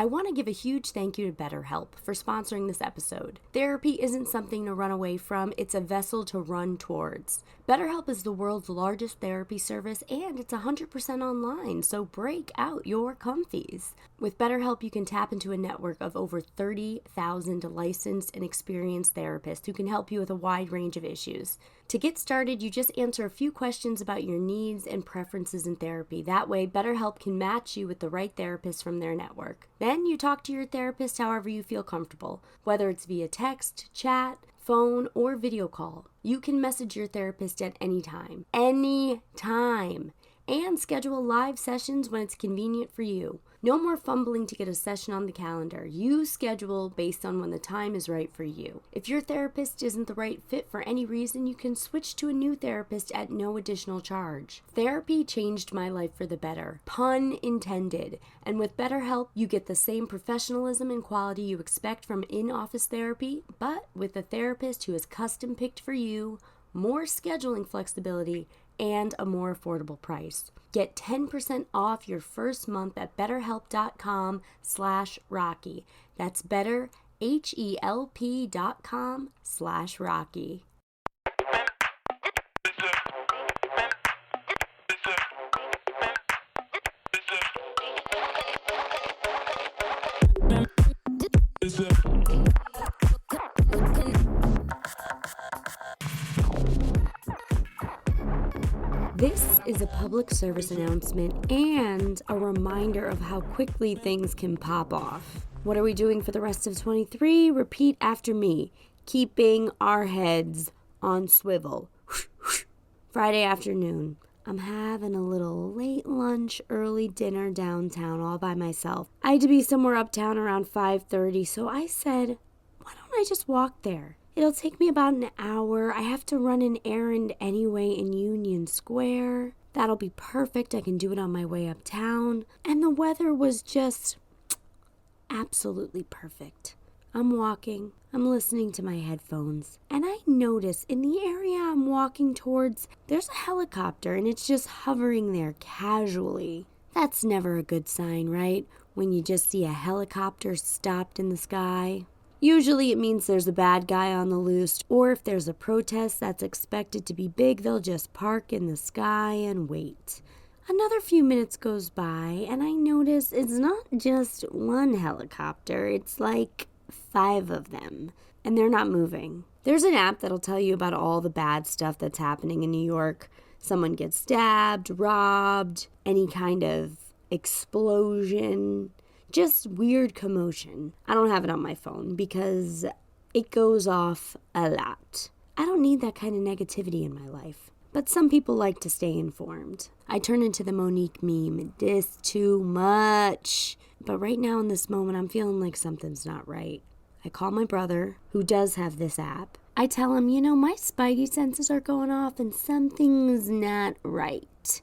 I want to give a huge thank you to BetterHelp for sponsoring this episode. Therapy isn't something to run away from, it's a vessel to run towards. BetterHelp is the world's largest therapy service, and it's 100% online, so break out your comfies. With BetterHelp, you can tap into a network of over 30,000 licensed and experienced therapists who can help you with a wide range of issues. To get started, you just answer a few questions about your needs and preferences in therapy. That way, BetterHelp can match you with the right therapist from their network. Then you talk to your therapist however you feel comfortable, whether it's via text, chat, phone, or video call. You can message your therapist at any time. Anytime. And schedule live sessions when it's convenient for you. No more fumbling to get a session on the calendar. You schedule based on when the time is right for you. If your therapist isn't the right fit for any reason, you can switch to a new therapist at no additional charge. Therapy changed my life for the better. Pun intended. And with BetterHelp, you get the same professionalism and quality you expect from in-office therapy, but with a therapist who is custom picked for you, more scheduling flexibility, and a more affordable price. Get 10% off your first month at betterhelp.com/Rocky. That's betterhelp.com/Rocky. This is a public service announcement and a reminder of how quickly things can pop off. What are we doing for the rest of 23? Repeat after me. Keeping our heads on swivel. Friday afternoon. I'm having a little late lunch, early dinner downtown all by myself. I had to be somewhere uptown around 5:30, so I said, why don't I just walk there? It'll take me about an hour. I have to run an errand anyway in Union Square. That'll be perfect. I can do it on my way uptown. And the weather was just absolutely perfect. I'm walking. I'm listening to my headphones. And I notice in the area I'm walking towards, there's a helicopter and it's just hovering there casually. That's never a good sign, right? When you just see a helicopter stopped in the sky. Usually it means there's a bad guy on the loose, or if there's a protest that's expected to be big, they'll just park in the sky and wait. Another few minutes goes by, and I notice it's not just one helicopter, it's like 5 of them, and they're not moving. There's an app that'll tell you about all the bad stuff that's happening in New York. Someone gets stabbed, robbed, any kind of explosion. Just weird commotion. I don't have it on my phone because it goes off a lot. I don't need that kind of negativity in my life. But some people like to stay informed. I turn into the Monique meme. This too much. But right now in this moment, I'm feeling like something's not right. I call my brother, who does have this app. I tell him, my spidey senses are going off and something's not right.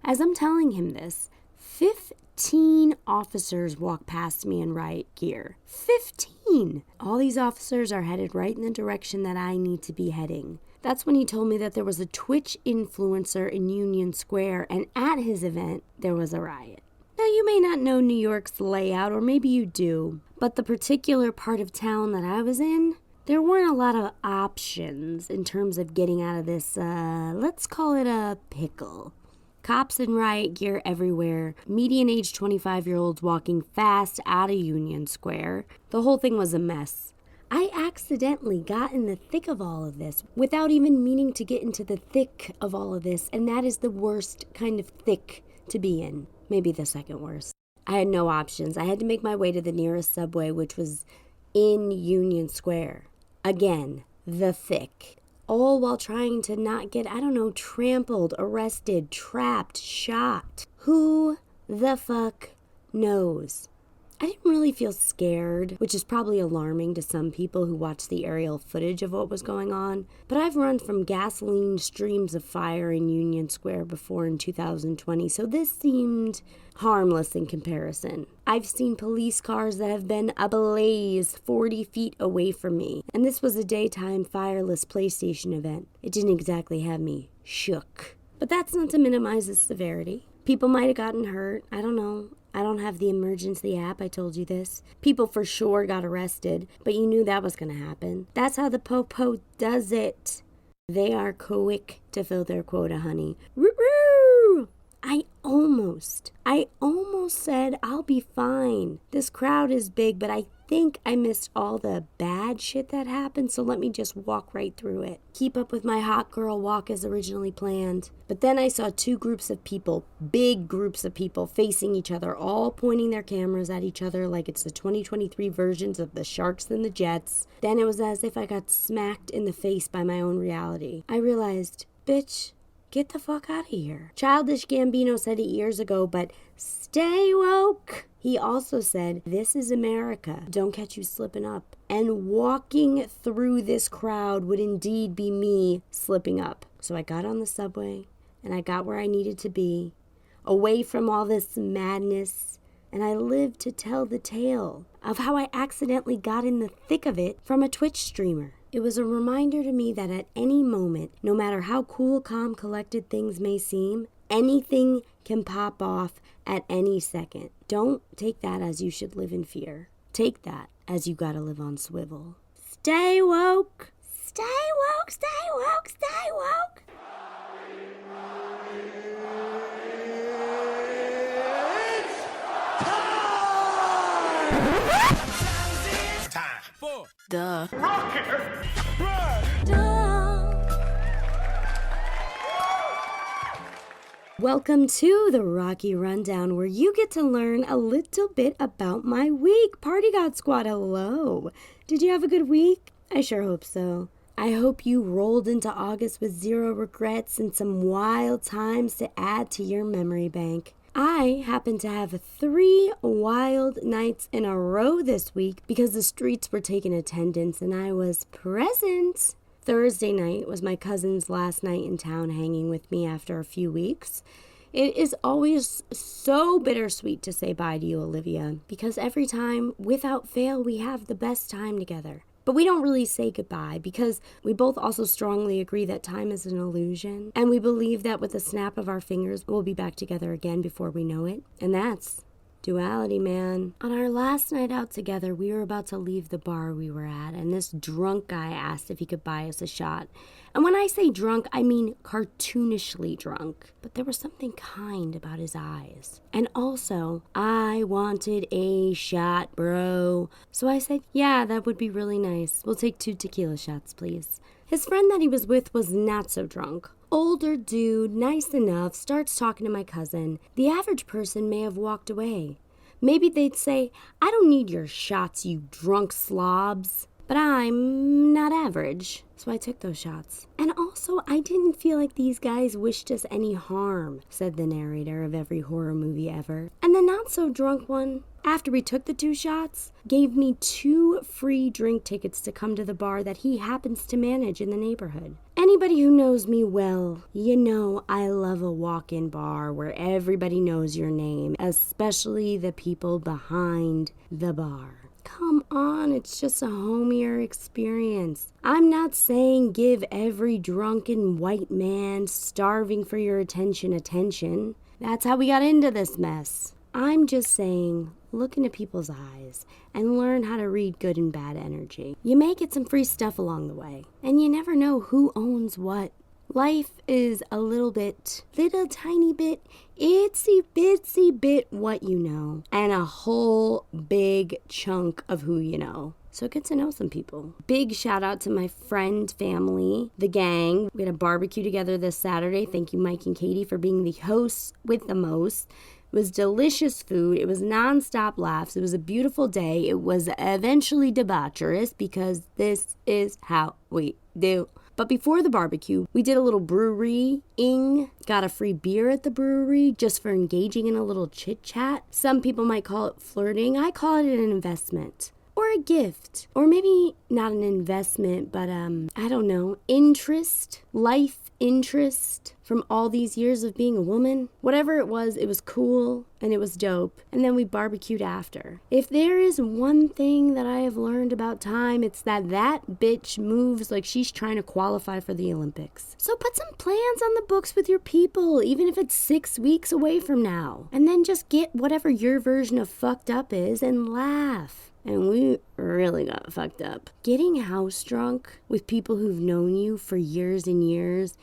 As I'm telling him this, 15 officers walk past me in riot gear. 15! All these officers are headed right in the direction that I need to be heading. That's when he told me that there was a Twitch influencer in Union Square, and at his event, there was a riot. Now, you may not know New York's layout, or maybe you do, but the particular part of town that I was in, there weren't a lot of options in terms of getting out of this, let's call it a pickle. Cops in riot gear everywhere, median age 25-year-olds walking fast out of Union Square. The whole thing was a mess. I accidentally got in the thick of all of this without even meaning to get into the thick of all of this, and that is the worst kind of thick to be in. Maybe the second worst. I had no options. I had to make my way to the nearest subway, which was in Union Square. Again, the thick. All while trying to not get, trampled, arrested, trapped, shot. Who the fuck knows? I didn't really feel scared, which is probably alarming to some people who watched the aerial footage of what was going on, but I've run from gasoline streams of fire in Union Square before in 2020, so this seemed harmless in comparison. I've seen police cars that have been ablaze 40 feet away from me, and this was a daytime fireless PlayStation event. It didn't exactly have me shook. But that's not to minimize the severity. People might have gotten hurt. I don't know. I don't have the emergency app, I told you this. People for sure got arrested, but you knew that was going to happen. That's how the po-po does it. They are quick to fill their quota, honey. Woo-woo! I almost said I'll be fine. This crowd is big, but I think I missed all the bad shit that happened, so let me just walk right through it. Keep up with my hot girl walk as originally planned. But then I saw two groups of people, big groups of people, facing each other, all pointing their cameras at each other like it's the 2023 versions of the Sharks and the Jets. Then it was as if I got smacked in the face by my own reality. I realized, bitch, get the fuck out of here. Childish Gambino said it years ago, but stay woke. He also said, this is America. Don't catch you slipping up. And walking through this crowd would indeed be me slipping up. So I got on the subway and I got where I needed to be, away from all this madness. And I lived to tell the tale of how I accidentally got in the thick of it from a Twitch streamer. It was a reminder to me that at any moment, no matter how cool, calm, collected things may seem, anything can pop off at any second. Don't take that as you should live in fear. Take that as you gotta live on swivel. Stay woke! Stay woke, stay woke, stay woke! Time for Duh. Welcome to the Rocky Rundown, where you get to learn a little bit about my week. Party God Squad, hello. Did you have a good week? I sure hope so. I hope you rolled into August with zero regrets and some wild times to add to your memory bank. I happen to have 3 wild nights in a row this week because the streets were taking attendance and I was present. Thursday night was my cousin's last night in town hanging with me after a few weeks. It is always so bittersweet to say bye to you, Olivia, because every time, without fail, we have the best time together. But we don't really say goodbye because we both also strongly agree that time is an illusion. And we believe that with the snap of our fingers, we'll be back together again before we know it. And that's duality, man. On our last night out together, we were about to leave the bar we were at, and this drunk guy asked if he could buy us a shot. And when I say drunk, I mean cartoonishly drunk. But there was something kind about his eyes. And also, I wanted a shot, bro. So I said, yeah, that would be really nice. We'll take 2 tequila shots, please. His friend that he was with was not so drunk. Older dude, nice enough, starts talking to my cousin. The average person may have walked away. Maybe they'd say, I don't need your shots, you drunk slobs. But I'm not average, so I took those shots. And also, I didn't feel like these guys wished us any harm, said the narrator of every horror movie ever. And the not-so-drunk one, after we took the 2 shots, gave me 2 free drink tickets to come to the bar that he happens to manage in the neighborhood. Anybody who knows me well, you know I love a walk-in bar where everybody knows your name, especially the people behind the bar. Come on, it's just a homier experience. I'm not saying give every drunken white man starving for your attention. That's how we got into this mess. I'm just saying, look into people's eyes and learn how to read good and bad energy. You may get some free stuff along the way, and you never know who owns what. Life is a little tiny bit, itsy bitsy bit what you know, and a whole big chunk of who you know. So get to know some people. Big shout out to my friend, family, the gang. We had a barbecue together this Saturday. Thank you, Mike and Katie, for being the hosts with the most. It was delicious food. It was nonstop laughs. It was a beautiful day. It was eventually debaucherous because this is how we do. But before the barbecue, we did a little brewery-ing, got a free beer at the brewery just for engaging in a little chit-chat. Some people might call it flirting. I call it an investment. Or a gift. Or maybe not an investment, but, I don't know, interest, life interest from all these years of being a woman. Whatever it was cool. and it was dope. And then we barbecued after. If there is one thing that I have learned about time, it's that bitch moves like she's trying to qualify for the Olympics. So put some plans on the books with your people, even if it's 6 weeks away from now. And then just get whatever your version of fucked up is and laugh. And we really got fucked up. Getting house drunk with people who've known you for years and years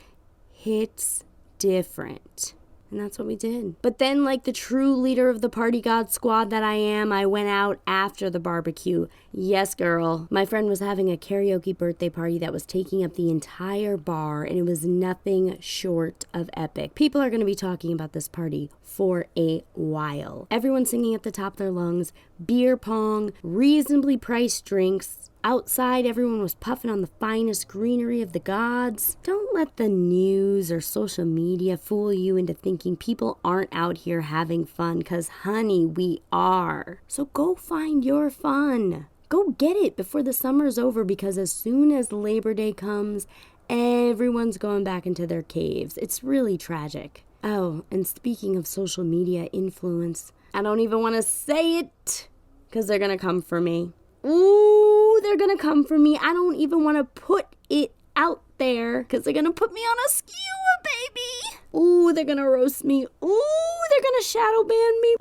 hits different. And that's what we did. But then, like the true leader of the party god squad that I am, I went out after the barbecue. Yes, girl. My friend was having a karaoke birthday party that was taking up the entire bar, and it was nothing short of epic. People are going to be talking about this party for a while. Everyone singing at the top of their lungs, beer pong, reasonably priced drinks. Outside, everyone was puffing on the finest greenery of the gods. Don't let the news or social media fool you into thinking people aren't out here having fun, because, honey, we are. So go find your fun. Go get it before the summer's over, because as soon as Labor Day comes, everyone's going back into their caves. It's really tragic. Oh, and speaking of social media influence, I don't even want to say it, because they're going to come for me. Ooh, they're gonna come for me. I don't even want to put it out there because they're gonna put me on a skewer, baby. Ooh, they're gonna roast me. Ooh, they're gonna shadow ban me.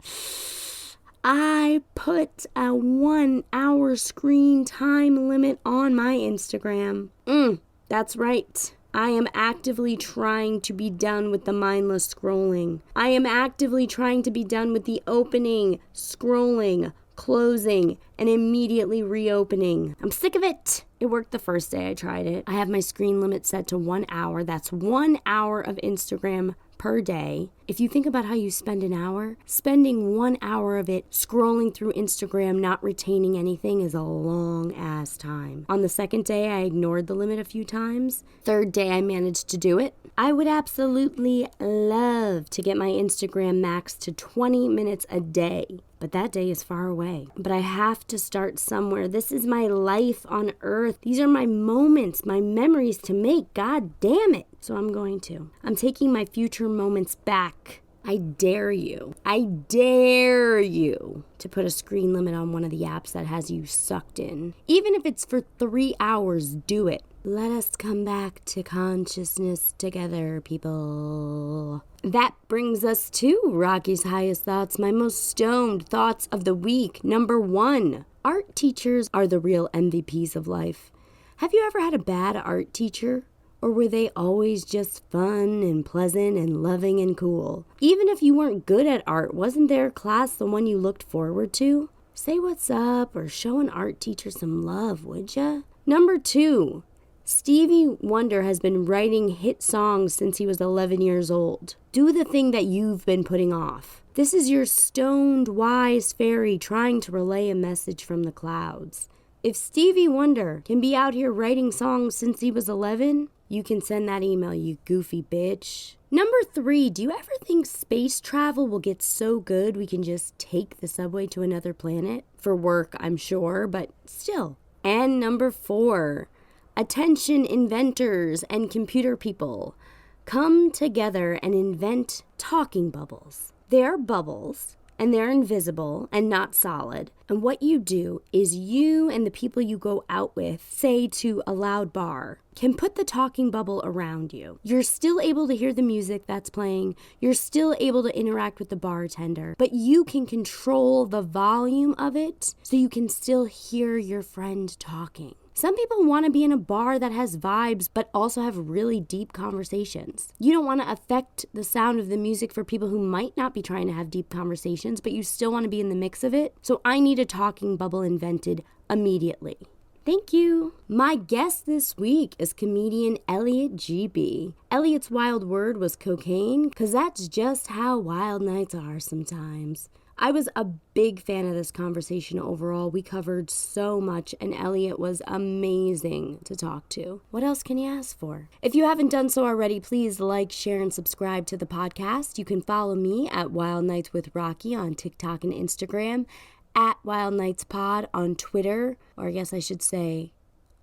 I put a 1 hour screen time limit on my Instagram. That's right. I am actively trying to be done with the mindless scrolling. I am actively trying to be done with the opening, scrolling, closing, and immediately reopening. I'm sick of it. It worked the first day I tried it. I have my screen limit set to 1 hour. That's 1 hour of Instagram per day. If you think about how you spend an hour, spending 1 hour of it scrolling through Instagram, not retaining anything, is a long ass time. On the second day, I ignored the limit a few times. Third day, I managed to do it. I would absolutely love to get my Instagram max to 20 minutes a day. But that day is far away. But I have to start somewhere. This is my life on earth. These are my moments, my memories to make. God damn it. So I'm going to. I'm taking my future moments back. I dare you. I dare you to put a screen limit on one of the apps that has you sucked in. Even if it's for 3 hours, do it. Let us come back to consciousness together, people. That brings us to Rocky's highest thoughts, my most stoned thoughts of the week. Number 1, art teachers are the real MVPs of life. Have you ever had a bad art teacher? Or were they always just fun and pleasant and loving and cool? Even if you weren't good at art, wasn't their class the one you looked forward to? Say what's up or show an art teacher some love, would ya? Number 2, Stevie Wonder has been writing hit songs since he was 11 years old. Do the thing that you've been putting off. This is your stoned, wise fairy trying to relay a message from the clouds. If Stevie Wonder can be out here writing songs since he was 11, you can send that email, you goofy bitch. Number 3, do you ever think space travel will get so good we can just take the subway to another planet? For work, I'm sure, but still. And number 4, attention inventors and computer people, come together and invent talking bubbles. They're bubbles, and they're invisible and not solid. And what you do is you and the people you go out with, say to a loud bar, can put the talking bubble around you. You're still able to hear the music that's playing. You're still able to interact with the bartender, but you can control the volume of it so you can still hear your friend talking. Some people want to be in a bar that has vibes but also have really deep conversations. You don't want to affect the sound of the music for people who might not be trying to have deep conversations, but you still want to be in the mix of it. So I need a talking bubble invented immediately. Thank you. My guest this week is comedian Elliott G-B. Elliott's wild word was cocaine, because that's just how wild nights are sometimes. I was a big fan of this conversation overall. We covered so much, and Elliott was amazing to talk to. What else can you ask for? If you haven't done so already, please like, share, and subscribe to the podcast. You can follow me at Wild Nights with Rocky on TikTok and Instagram, at Wild Nights Pod on Twitter, or I guess I should say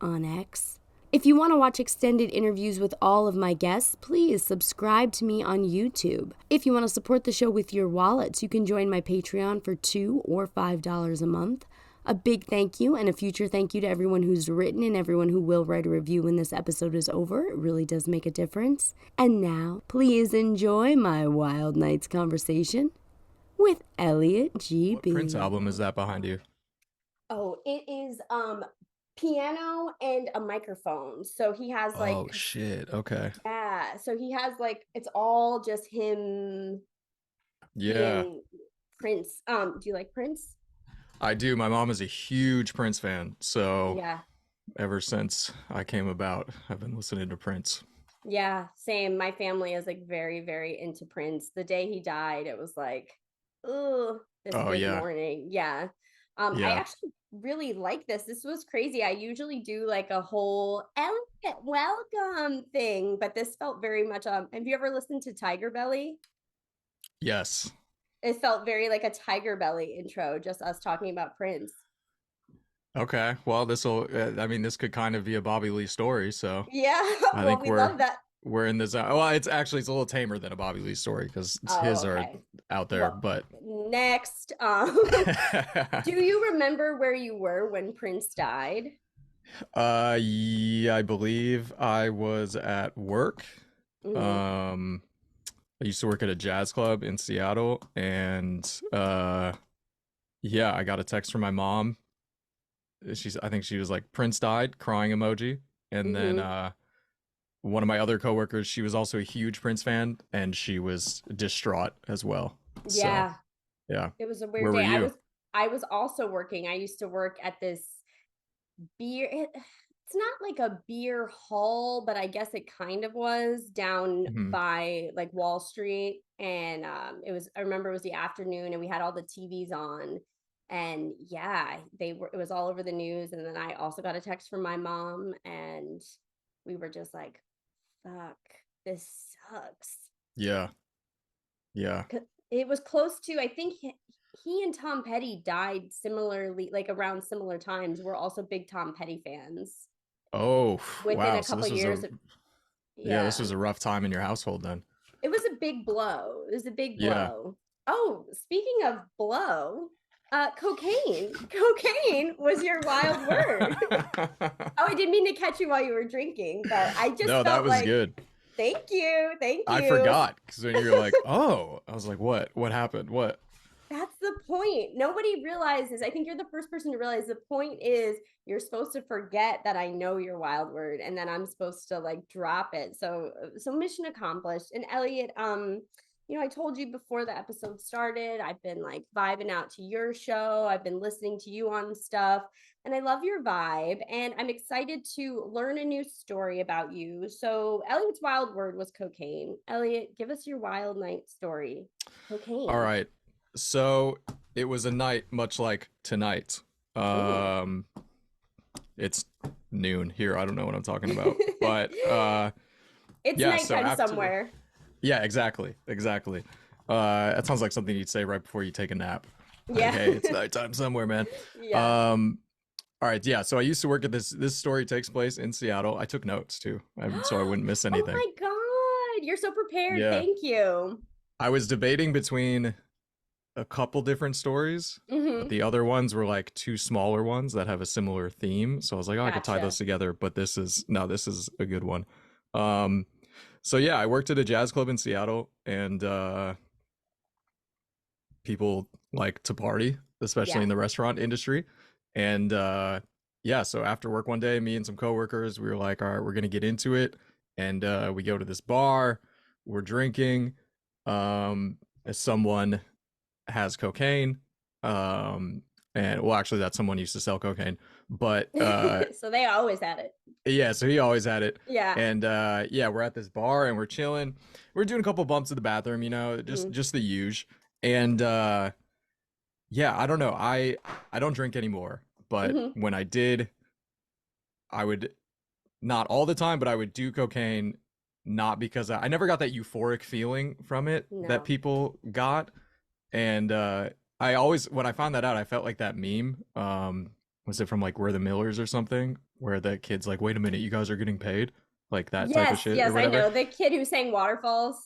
on X. If you want to watch extended interviews with all of my guests, please subscribe to me on YouTube. If you want to support the show with your wallets, you can join my Patreon for $2 or $5 a month. A big thank you and a future thank you to everyone who's written and everyone who will write a review when this episode is over. It really does make a difference. And now, please enjoy my Wild Nights conversation with Elliott G-B. What Prince album is that behind you? Oh, it is piano and a microphone. So he has like Oh shit. Okay. yeah, so he has like it's all just him Yeah, being Prince. Do you like Prince? I do. My mom is a huge Prince fan, so Yeah. ever since I came about, I've been listening to Prince. Yeah, same. My family is like very, very into Prince. The day he died, it was like, oh, this Oh big yeah. morning. Yeah. I Yeah. actually really like this. This was crazy. I usually do like a whole Elliott welcome thing, but this felt very much have you ever listened to Tiger Belly? Yes. It felt very like a Tiger Belly intro, just us talking about Prince. Okay. Well, this could kind of be a Bobby Lee story, so Yeah, I well, think we we're love that. we're in this. Well, it's a little tamer than a Bobby Lee story because Oh, his are okay. out there, Well, but next, do you remember where you were when Prince died? yeah, I believe I was at work. Hmm. Um, I used to work at a jazz club in Seattle, and yeah, I got a text from my mom. I think she was like, Prince died, crying emoji. And then Hmm. one of my other coworkers, she was also a huge Prince fan, and she was distraught as well. So Yeah, yeah, it was a where weird were day. I you? was I was also working. I used to work at this it's not like a beer hall, but I guess it kind of was down Hmm. by like Wall Street. And I remember it was the afternoon and we had all the TVs on. And yeah, it was all over the news. And then I also got a text from my mom and we were just like, fuck, this sucks. Yeah, yeah. It was close to, I think he and Tom Petty died similarly, like around similar times. We're also big Tom Petty fans Oh within wow. a So couple this was a years. yeah, this Yeah, was a rough time in your household then. it was a big blow. It was a big Yeah. blow. Oh, speaking of blow, cocaine. Cocaine was your wild word. Oh, I didn't mean to catch you while you were drinking, but I just No, that felt was like, good. thank I you. forgot because when you're like, oh, I was like, what? What happened? What? That's the point. Nobody realizes. I think you're the first person to realize the point is you're supposed to forget that I know your wild word and then I'm supposed to like drop it. So mission accomplished. And Elliott, I told you before the episode started, I've been like vibing out to your show. I've been listening to you on stuff and I love your vibe and I'm excited to learn a new story about you. So Elliott's wild word was cocaine. Elliott, give us your wild night story. All Cocaine. right. So it was a night much like tonight. Ooh. Um, it's noon here. I don't know what I'm talking about. But It's yeah, so nighttime after somewhere. yeah, exactly. Exactly. That sounds like something you'd say right before you take a nap. Like, Yeah. hey, it's nighttime somewhere, man. Yeah. Um, all right, yeah. So I used to work at this story takes place in Seattle. I took notes too, so I wouldn't miss Oh anything. my God. You're so prepared. Yeah. Thank you. I was debating between a couple different stories, but Hmm. the other ones were like two smaller ones that have a similar theme. So I was like, oh, I could tie Gotcha. those together, but this is a good one. Um, so yeah, I worked at a jazz club in Seattle, and people like to party, especially Yeah. in the restaurant industry. And yeah, so after work one day, me and some coworkers, we were like, all right, we're gonna get into it, and we go to this bar, we're drinking. As someone has cocaine. Um, and well, actually, that someone used to sell cocaine, but So they always had it. yeah, so he always had it. Yeah. And yeah, we're at this bar and we're chilling. We're doing a couple bumps in the bathroom, Hmm. just the huge. And yeah, I don't know. I don't drink anymore, but Hmm. when I did, I would not all the time, but I would do cocaine not because I never got that euphoric feeling from it that No. people got. And I always when I found that out, I felt like that meme. Was it from like We're the Millers or something? where the kid's like, wait a minute, you guys are getting paid? Like that type of Yes, shit or yes, I whatever. know. The kid who sang Waterfalls.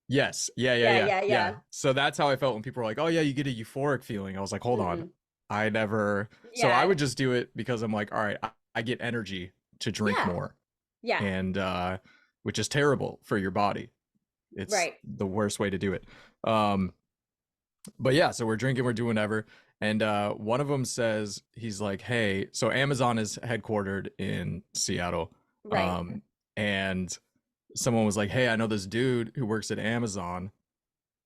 Yes. Yeah, yeah, Yeah, yeah. yeah, Yeah. yeah. So that's how I felt when people were like, oh yeah, you get a euphoric feeling. I was like, hold on. Mm-mm. I never so I Yeah, would just do it because I'm like, all right, I get energy to drink yeah, more. yeah. And which is terrible for your body. It's Right, the worst way to do it. Um but yeah, so we're drinking, we're doing whatever. And one of them says, he's like, hey, so Amazon is headquartered in Seattle. right. Um, and someone was like, hey, I know this dude who works at Amazon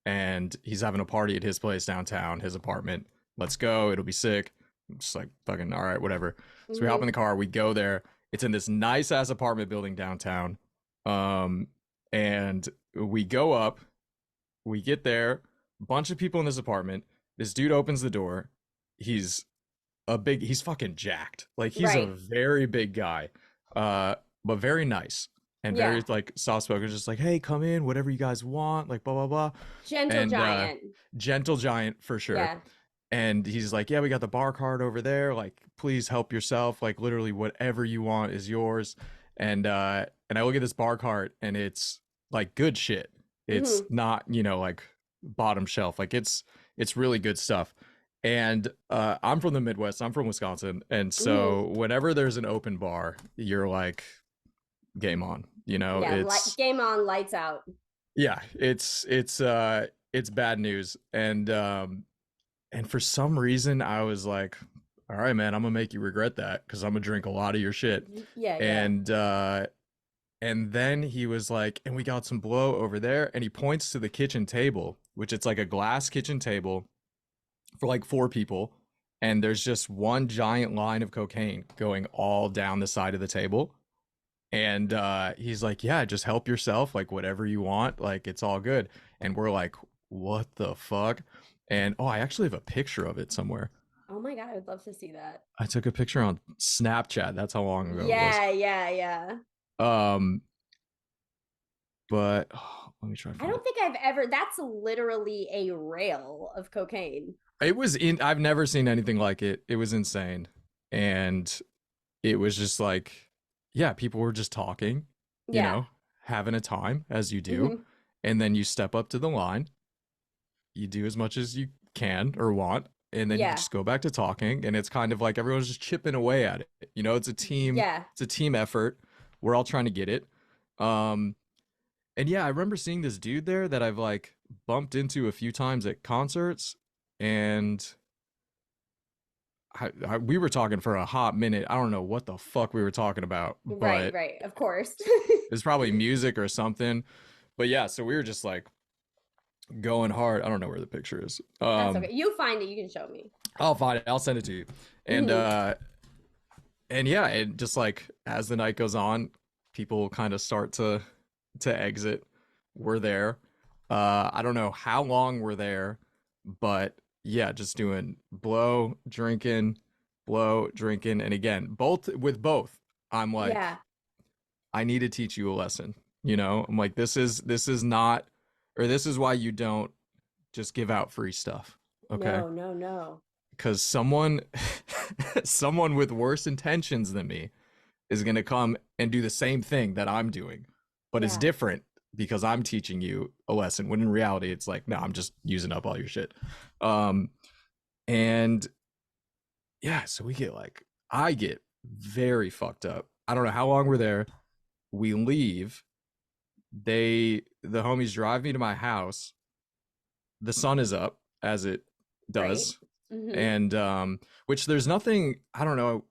and he's having a party at his place downtown, his apartment. Let's go. It'll be sick. I'm just like, fucking, all right, whatever. So we hop in Hmm. the car, we go there. It's in this nice ass apartment building downtown. Um, and we go up, we get there, bunch of people in this apartment. This dude opens the door. He's he's fucking jacked. Like he's a Right. very big guy. But very nice and very Yeah. like soft spoken, just like, hey, come in, whatever you guys want, like blah blah blah. Gentle And Giant. gentle giant for sure. Yeah. And he's like, yeah, we got the bar card over there. Like, please help yourself. Like literally whatever you want is yours. And I look at this bar cart and it's like good shit. It's Hmm. not, like bottom shelf. Like it's really good stuff. And I'm from the Midwest. I'm from Wisconsin. And Hmm. so whenever there's an open bar, you're like game on. Yeah. It's Game on, lights out. yeah, it's bad news. And for some reason I was like, all right, man, I'm gonna make you regret that because I'm gonna drink a lot of your shit. Yeah, yeah. And then he was like, and we got some blow over there, and he points to the kitchen table, which it's like a glass kitchen table for like four people, and there's just one giant line of cocaine going all down the side of the table. And he's like, yeah, just help yourself, like whatever you want, like it's all good. And we're like, what the fuck? And oh, I actually have a picture of it somewhere. Oh my God, I would love to see that. I took a picture on Snapchat. That's how long ago it was. Yeah, yeah, yeah. Um, but oh, let me try to I find don't it. think I've ever, that's literally a rail of cocaine. It was in. I've never seen anything like it. It was insane, and it was just like, yeah, people were just talking, you Yeah. know, having a time as you do, Hmm. and then you step up to the line, you do as much as you can or want, and then you Yeah. just go back to talking, and it's kind of like everyone's just chipping away at it. It's a team. Yeah. It's a team effort. We're all trying to get it. Um, And yeah, I remember seeing this dude there that I've like bumped into a few times at concerts, and we were talking for a hot minute. I don't know what the fuck we were talking about, Right, but right. Of course. it's probably music or something. But yeah, so we were just like going hard. I don't know where the picture is. That's okay. You find it, you can show me. I'll find it. I'll send it to you. And Hmm. and yeah, and just like as the night goes on, people kind of start to exit. We're there. I don't know how long we're there, but yeah, just doing blow, drinking, and again, both. I'm like, Yeah. I need to teach you a lesson. I'm like, this is not, or this is why you don't just give out free stuff, okay? No, no, no. Because someone with worse intentions than me is going to come and do the same thing that I'm doing, but it's Yeah. different because I'm teaching you a lesson. When in reality, it's like, no, I'm just using up all your shit. Um, and yeah, so I get very fucked up. I don't know how long we're there. We leave. The homies drive me to my house. The sun is up as it Right. does. Hmm. And which there's nothing, I don't know.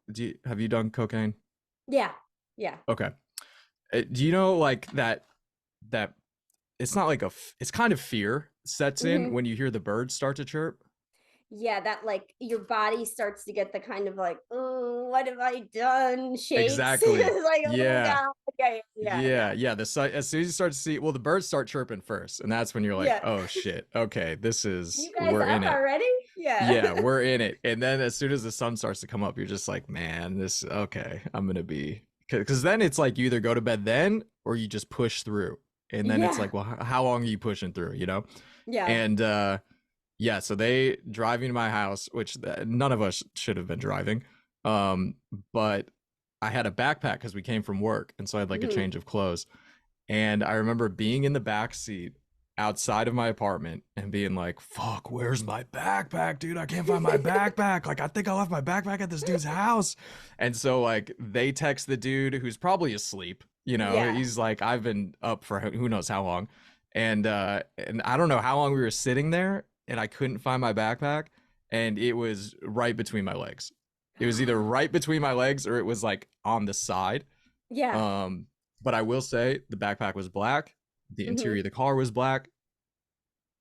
Have you done cocaine? Yeah. Yeah. Okay. Do you know like that it's not like it's kind of fear sets in Hmm. when you hear the birds start to chirp. Yeah, that like your body starts to get the kind of like, oh, what have I done? Shakes. Exactly. It's like, oh Yeah. God. Yeah, yeah, Yeah, yeah. yeah. As soon as you start to see, well, the birds start chirping first, and that's when you're like, Yeah. oh shit, okay, You guys we're in up it. already? Yeah. Yeah, we're in it. And then as soon as the sun starts to come up, you're just like, man, okay, I'm gonna be, because then it's like you either go to bed then or you just push through, and then it's Yeah. like, well, how long are you pushing through? Yeah. And yeah, so they drive me to my house, which none of us should have been driving. But I had a backpack because we came from work, and so I had like a Mhm. change of clothes. And I remember being in the back seat outside of my apartment and being like, fuck, where's my backpack, dude? I can't find my backpack. Like, I think I left my backpack at this dude's house. And so, like, they text the dude who's probably asleep. You know, Yeah. he's like, I've been up for who knows how long. And I don't know how long we were sitting there and I couldn't find my backpack. And it was right between my legs. It was either right between my legs or it was like on the side. Yeah. Um, but I will say the backpack was black. The Hmm. interior of the car was black.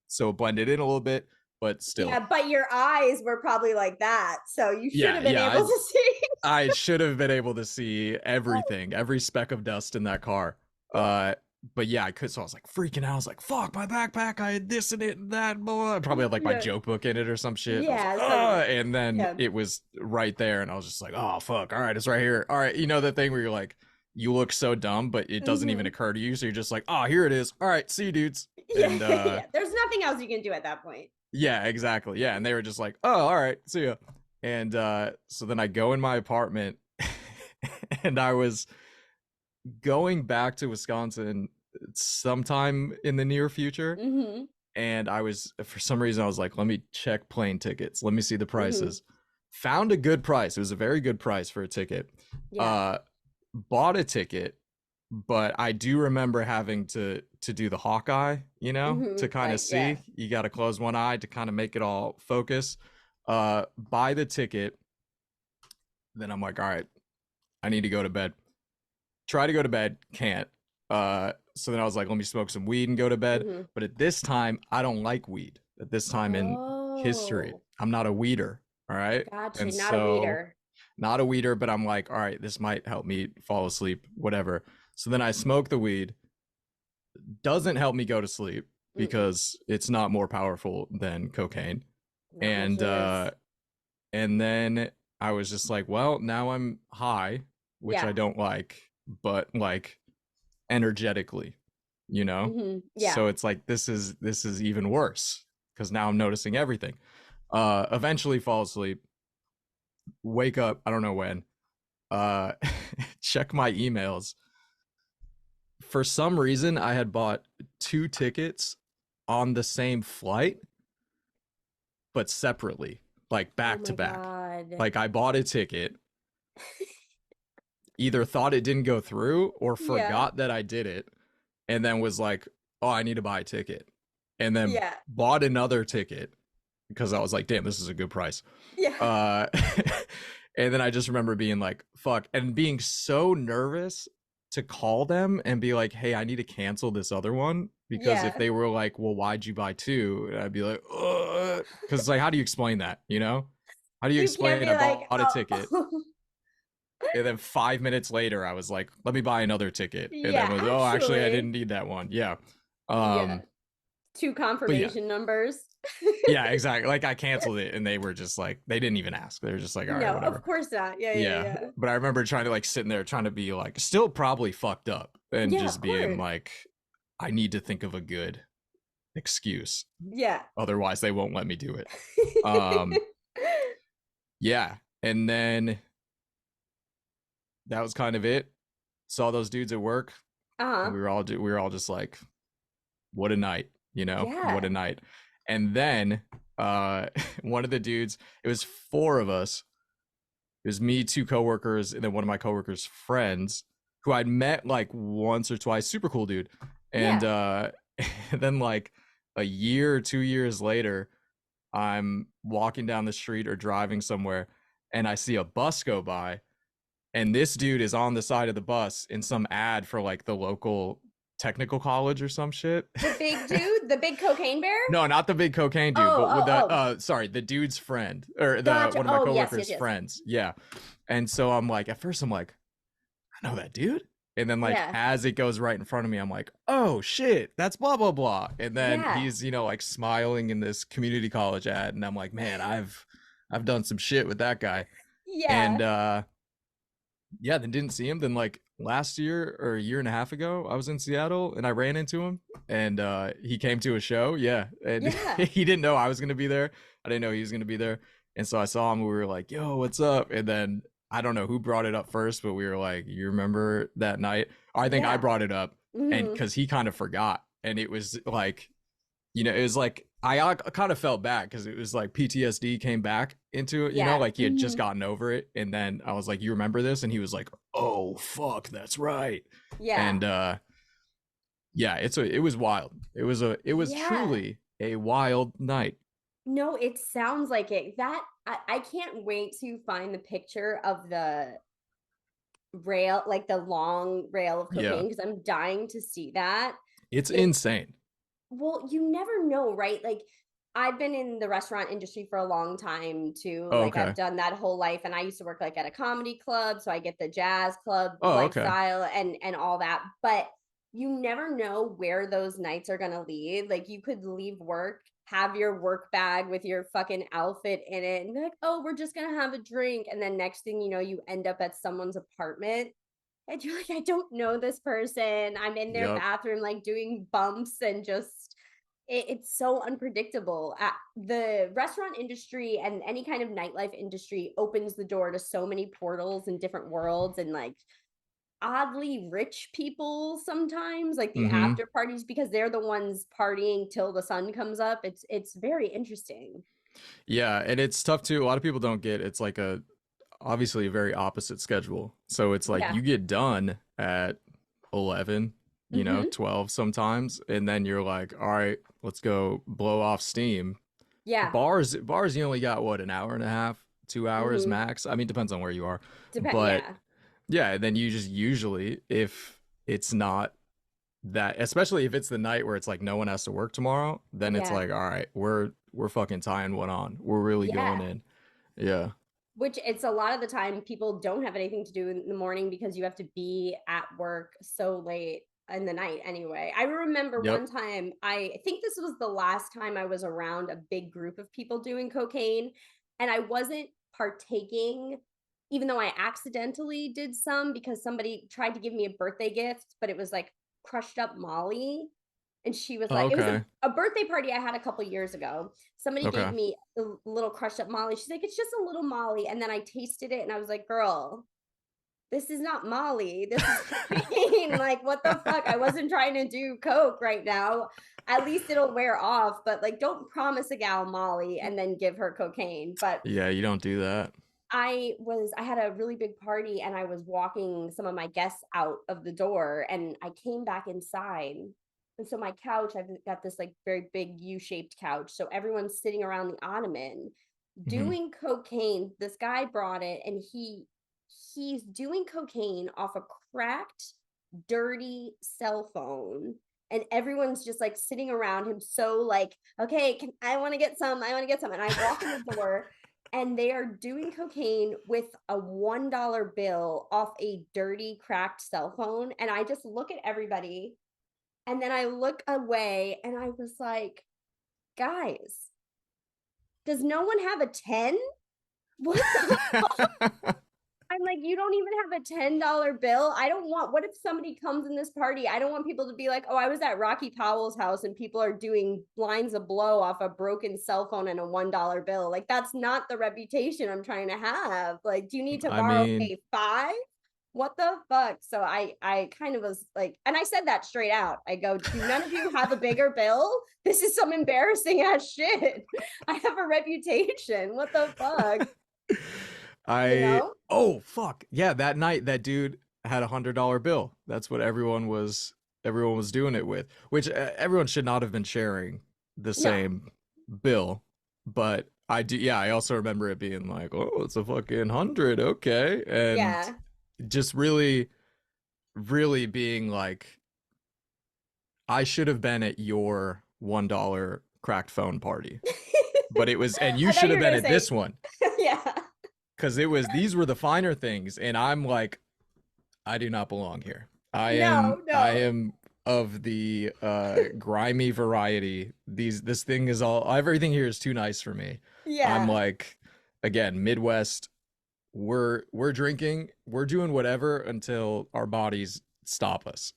So it blended in a little bit, but still. Yeah, but your eyes were probably like that, so you should Yeah, have been yeah. able to see. I should have been able to see everything, every speck of dust in that car. Uh, but yeah, I could. So I was like freaking out. I was like, "Fuck my backpack! I had this and it and that." Blah, blah. I probably had like my Yeah. joke book in it or some shit. And I was like, Yeah, "Ah!" some And then yeah. it was right there, and I was just like, "Oh fuck! All right, it's right here. All right." You know that thing where you're like, you look so dumb, but it doesn't even Hmm. occur to you. So you're just like, "Oh, here it is. All right, see you, dudes." Yeah, And yeah. There's nothing else you can do at that point. yeah, exactly. Yeah, and they were just like, "Oh, all right, see ya." And so then I go in my apartment, and I was going back to Wisconsin sometime in the near future, Hmm. and I was for some reason I was like, "Let me check plane tickets. Let me see the Hmm. prices." Found a good price. It was a very good price for a ticket. Yeah. Uh, Bought a ticket, but I do remember having to do the Hawkeye, you know, Hmm. to kind of Right. see. Yeah. You got to close one eye to kind of make it all focus. Buy the ticket. Then I'm like, all right, I need to go to bed. Try to go to bed, can't. So then I was like, let me smoke some weed and go to bed. Hmm. But at this time, I don't like weed. At this time in history, Oh, I'm not a weeder. All right. gotcha. And Not a so weeder. not a weeder, but I'm like, all right, this might help me fall asleep, whatever. So then I smoke the weed. Doesn't help me go to sleep Mm-mm. because it's not more powerful than cocaine. Not much And is. and then I was just like, well, now I'm high, which I Yeah. don't like, but like energetically, you know? Hmm. Yeah. So it's like this is even worse because now I'm noticing everything. Eventually fall asleep, wake up, I don't know when. Uh check my emails. For some reason I had bought two tickets on the same flight but separately, like Oh back to my back. God. Like I bought a ticket, either thought it didn't go through or Yeah. forgot that I did it, and then was like, "Oh, I need to buy a ticket," and then Yeah. bought another ticket because I was like, "Damn, this is a good price." Yeah. Uh, and then I just remember being like, "Fuck," and being so nervous to call them and be like, "Hey, I need to cancel this other one." Because if Yeah. they were like, "Well, why'd you buy two?" And I'd be like, "Ugh," because it's like, how do you explain that? You know, how do you You can't explain be I like, bought a ticket oh, and then 5 minutes later I was like, let me buy another ticket, and then yeah, was, oh, actually I didn't actually. need that one. Yeah. Yeah. um Two but yeah, confirmation numbers. yeah, exactly. Like I canceled it and they were just like, they didn't even ask, they were just like, all right, No, of whatever. course not. Yeah, yeah, Yeah, yeah. but I remember trying to like sitting there trying to be like still probably fucked up and Yeah, of just being course. like, I need to think of a good excuse, Yeah. otherwise they won't let me do it. um yeah, and then that was kind of it. Saw those dudes at work and Uh-huh. we were all just like, what a night, you know, what a Yeah. night. And then one of the dudes, it was four of us. It was me, two coworkers, and then one of my coworkers' friends who I'd met like once or twice. Super cool dude. And Yeah. and then like a year or 2 years later, I'm walking down the street or driving somewhere and I see a bus go by, and this dude is on the side of the bus in some ad for like the local technical college or some shit. The big dude, the big cocaine bear? No, not the big cocaine dude, Oh, but with oh, the oh. sorry, the dude's friend or the Gotcha. one of my Oh, yes, yes, coworkers' yes. friends. Yeah. And so I'm like, at first I'm like, I know that dude. And then like Yeah. as it goes right in front of me, I'm like, oh shit, that's blah blah blah. And then Yeah. he's, like smiling in this community college ad, and I'm like, man, I've done some shit with that guy. And Yeah. yeah, then didn't see him. Then like last year or a year and a half ago, I was in Seattle and I ran into him, and he came to a show. Yeah. And Yeah. he didn't know I was gonna be there. I didn't know he was gonna be there. And so I saw him and we were like, yo, what's up? And then I don't know who brought it up first, but we were like, you remember that night? Or I think I Yeah. brought it up, and Hmm. because he kind of forgot, and it was like, it was like I kind of felt bad because it was like PTSD came back into it, Yeah. like he had just Hmm. gotten over it, and then I was like, you remember this? And he was like, oh fuck, that's right. Yeah. And yeah, it was wild. It was Yeah. truly a wild night. No, it sounds like it. I can't wait to find the picture of the rail, like the long rail of Yeah, cocaine, because I'm dying to see that. it's It insane. Well, you never know, right? Like I've been in the restaurant industry for a long time too. Oh, Like okay. I've done that whole life, and I used to work like at a comedy club, so I get the jazz club Oh, okay. lifestyle and all that. But you never know where those nights are going to lead. Like you could leave work, have your work bag with your fucking outfit in it, and be like, "Oh, we're just going to have a drink." And then next thing you know, you end up at someone's apartment, and you're like, I don't know this person. I'm in their Yep. bathroom, like doing bumps, and just it's so unpredictable. The restaurant industry and any kind of nightlife industry opens the door to so many portals and different worlds, and like oddly rich people sometimes, like the Mm-hmm. after parties, because they're the ones partying till the sun comes up. It's very interesting. Yeah, and it's tough too. A lot of people don't get it's like a obviously a very opposite schedule. So it's like Yeah. you get done at 11, Hmm. 12 sometimes, and then you're like, all right, let's go blow off steam. Yeah. Bars, you only got what, an hour and a half, 2 hours Hmm. max. I mean, depends on where you are, Depend. but Yeah. yeah, then you just usually, if it's not that, especially if it's the night where it's like no one has to work tomorrow, then it's Yeah. like, all right, we're fucking tying one on. We're really going Yeah. in. Yeah. Which it's a lot of the time people don't have anything to do in the morning because you have to be at work so late in the night anyway. I remember Yep. one time, I think this was the last time I was around a big group of people doing cocaine, and I wasn't partaking, even though I accidentally did some because somebody tried to give me a birthday gift, but it was like crushed up Molly. And she was like, it was Okay. a birthday party I had a couple years ago. Somebody gave Okay. me a little crushed up Molly. She's like, it's just a little Molly. And then I tasted it and I was like, girl, this is not Molly. This is cocaine. Like, what the fuck? I wasn't trying to do Coke right now. At least it'll wear off. But like, don't promise a gal Molly and then give her cocaine. But Yeah, you don't do that. I had a really big party, and I was walking some of my guests out of the door, and I came back inside. And so my couch, I've got this like very big U-shaped couch. So everyone's sitting around the ottoman Hmm. doing cocaine. This guy brought it, and he's doing cocaine off a cracked, dirty cell phone. And everyone's just like sitting around him, so like, okay, I want to get some, I want to get some. And I walk in the door, and they are doing cocaine with a $1 bill off a dirty, cracked cell phone. And I just look at everybody, and then I look away, and I was like, guys, does no one have a 10? What the I'm like, you don't even have a $10 bill. I don't want, what if somebody comes in this party? I don't want people to be like, oh, I was at Rocky Powell's house and people are doing lines of blow off a broken cell phone and a $1 bill. Like, that's not the reputation I'm trying to have. Like, do you need to I borrow mean, a five? What the fuck? So I kind of was like, and I said that straight out. I go, do none of you have a bigger bill? This is some embarrassing ass shit. I have a reputation. What the fuck? You I know? oh fuck. Yeah, that night that dude had $100 bill. That's what everyone was doing it with, which everyone should not have been sharing the No. same bill. But I do, yeah, I also remember it being like, "Oh, it's a fucking 100, okay." And Yeah. just really really being like, I should have been at your $1 cracked phone party. But it was, and you I thought should you have were been gonna at say, this one yeah, because these were the finer things. And I'm like, I do not belong here. no, I no, am of the grimy variety. This thing is all, everything here is too nice for me. I'm yeah, like, again, Midwest, we're drinking, we're doing whatever until our bodies stop us.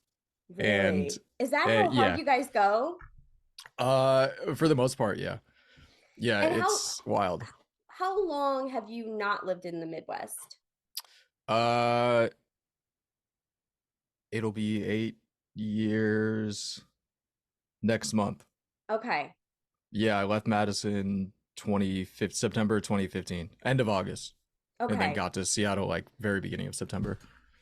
And really. Is that how hard yeah, you guys go? for the most part, yeah. Yeah, And it's wild. how long have you not lived in the Midwest? Uh, it'll be 8 years next month. Okay. Yeah, I left Madison 25th September 2015, end of August, and then Okay. got to Seattle like very beginning of September.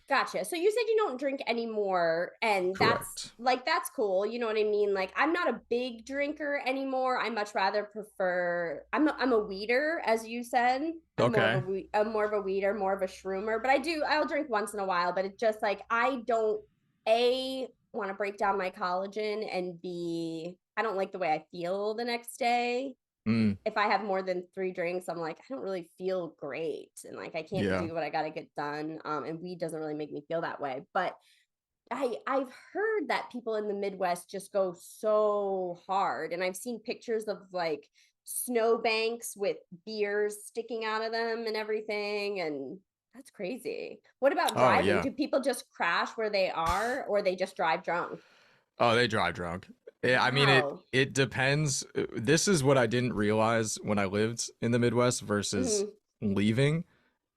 Gotcha. So you said you don't drink anymore, and Correct. that's cool. You know what I mean? Like I'm not a big drinker anymore. I much rather prefer I'm a weeder, as you said. Okay. I'm more of a weeder, more of a shroomer, but I'll drink once in a while, but it's just like I don't A want to break down my collagen, and B I don't like the way I feel the next day. Mm, If I have more than 3 drinks, I'm like, I don't really feel great. And like I can't yeah. do what I gotta get done. And weed doesn't really make me feel that way. But I've heard that people in the Midwest just go so hard. And I've seen pictures of like snowbanks with beers sticking out of them and everything. And that's crazy. What about Oh driving? yeah. Do people just crash where they are, or they just drive drunk? Oh, they drive drunk. Yeah, I mean Wow. it depends. This is what I didn't realize when I lived in the Midwest versus Mm-hmm. leaving